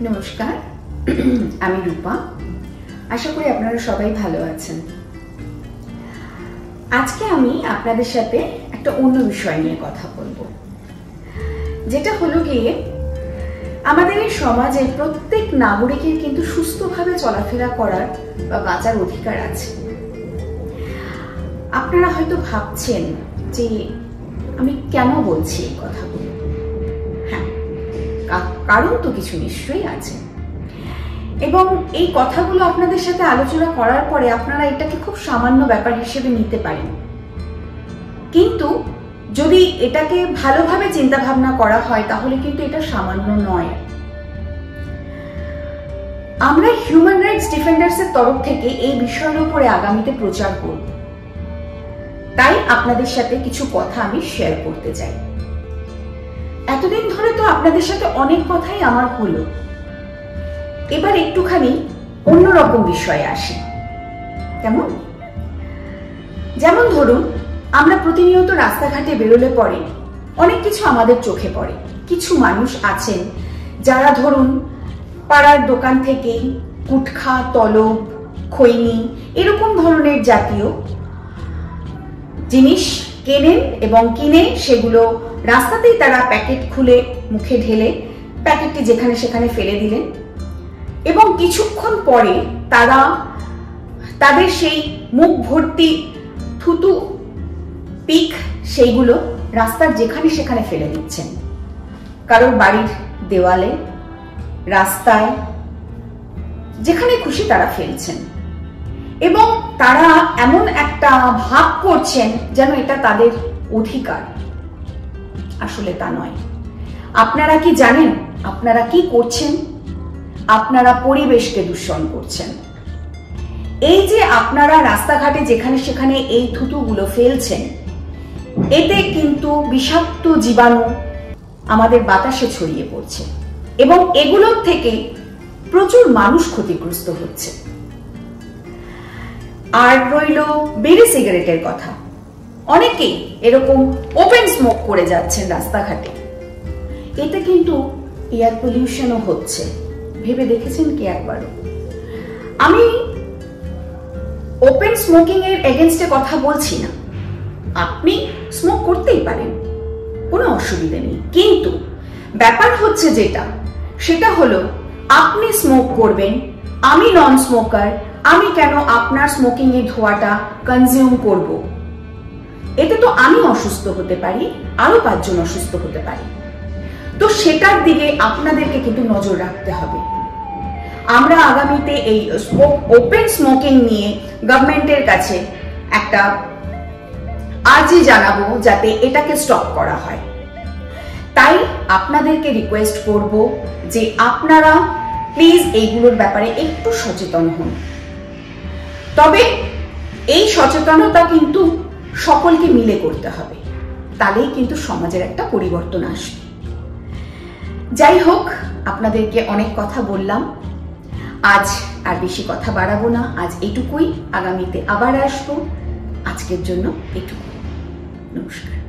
নমস্কার, আমি রূপা। আশা করি আপনারা সবাই ভালো আছেন। আজকে আমি আপনাদের সাথে একটা অন্য বিষয় নিয়ে কথা বলবো, যেটা হলো গিয়ে আমাদের এই সমাজে প্রত্যেক নাগরিকের কিন্তু সুস্থভাবে চলাফেরা করার বা বাঁচার অধিকার আছে। আপনারা হয়তো ভাবছেন যে আমি কেন বলছি এই কথাগুলো। হ্যাঁ, কারণ তো কিছু নিশ্চয়ই আছে, এবং এই কথাগুলো আপনাদের সাথে আলোচনা করার পরে আপনারা এটাকে খুব সামান্য ব্যাপার হিসেবে নিতে পারেন, কিন্তু যদি এটাকে ভালোভাবে চিন্তা ভাবনা করা হয় তাহলে কিন্তু এটা সামান্য নয়। আমরা হিউম্যান রাইটস ডিফেন্ডার্সের তরফ থেকে এই বিষয়ের উপরে আগামীতে প্রচার করব, তাই আপনাদের সাথে কিছু কথা আমি শেয়ার করতে চাই। এতদিন ধরে তো আপনাদের সাথে অনেক কথাই আমার হলো, এবার একটুখানি অন্যরকম বিষয়ে আসি। যেমন ধরুন, আমরা প্রতিনিয়ত রাস্তাঘাটে বেরোলে পরে অনেক কিছু আমাদের চোখে পড়ে। কিছু মানুষ আছেন যারা ধরুন পাড়ার দোকান থেকেই গুটখা, তলব, খৈনি এরকম ধরনের জাতীয় জিনিস কেনেন এবং কিনে সেগুলো রাস্তাতেই তারা প্যাকেট খুলে মুখে ঢেলে প্যাকেটটি যেখানে সেখানে ফেলে দিলেন, এবং কিছুক্ষণ পরে তারা তাদের সেই মুখ ভর্তি থুতু পিক সেইগুলো রাস্তার যেখানে সেখানে ফেলে দিচ্ছেন। কারোর বাড়ির দেওয়ালে, রাস্তায়, যেখানে খুশি তারা ফেলছেন, এবং তারা এমন একটা ভাব করছেন যেন এটা তাদের অধিকার। আসলে তা নয়। আপনারা কি জানেন আপনারা কি করছেন? আপনারা পরিবেশকে দূষণ করছেন। এই যে আপনারা রাস্তাঘাটে যেখানে সেখানে এই থুতুগুলো ফেলছেন, এতে কিন্তু বিষাক্ত জীবাণু আমাদের বাতাসে ছড়িয়ে পড়ছে, এবং এগুলোর থেকে প্রচুর মানুষ ক্ষতিগ্রস্ত হচ্ছে। আর রইল বিড়ি সিগারেটের কথা। অনেকেই এরকম ওপেন স্মোক করে যাচ্ছেন রাস্তাঘাটে, এতে কিন্তু এয়ার পলিউশনও হচ্ছে। ভেবে দেখেছেন কি একবারও? আমি ওপেন স্মোকিং এর এগেইনস্টে কথা বলছি না, আপনি স্মোক করতেই পারেন, কোনো অসুবিধা নেই, কিন্তু ব্যাপার হচ্ছে সেটা হলো আপনি স্মোক করবেন, আমি নন স্মোকার, আমি কেন আপনার স্মোকিং এর ধোঁয়াটা কনজিউম করব? এতে তো আমি অসুস্থ হতে পারি, আরো 5 জন অসুস্থ হতে পারি। তো সেটার দিকে আপনাদেরকে কিন্তু নজর রাখতে হবে। আমরা আগামীতে এই ওপেন স্মোকিং নিয়ে গভর্নমেন্টের কাছে একটা আর্জি জানাবো যাতে এটাকে স্টপ করা হয়। তাই আপনাদেরকে রিকোয়েস্ট করব যে আপনারা প্লিজ এইগুলোর ব্যাপারে একটু সচেতন হন। তবে এই সচেতনতা কিন্তু সকলকে মিলে করতে হবে, তাহলেই কিন্তু সমাজের একটা পরিবর্তন আসবে। যাই হোক, আপনাদেরকে অনেক কথা বললাম, আজ আর বেশি কথা বাড়াবো না। আজ এটুকুই, আগামীতে আবার আসবো। আজকের জন্য এটুকুই। নমস্কার।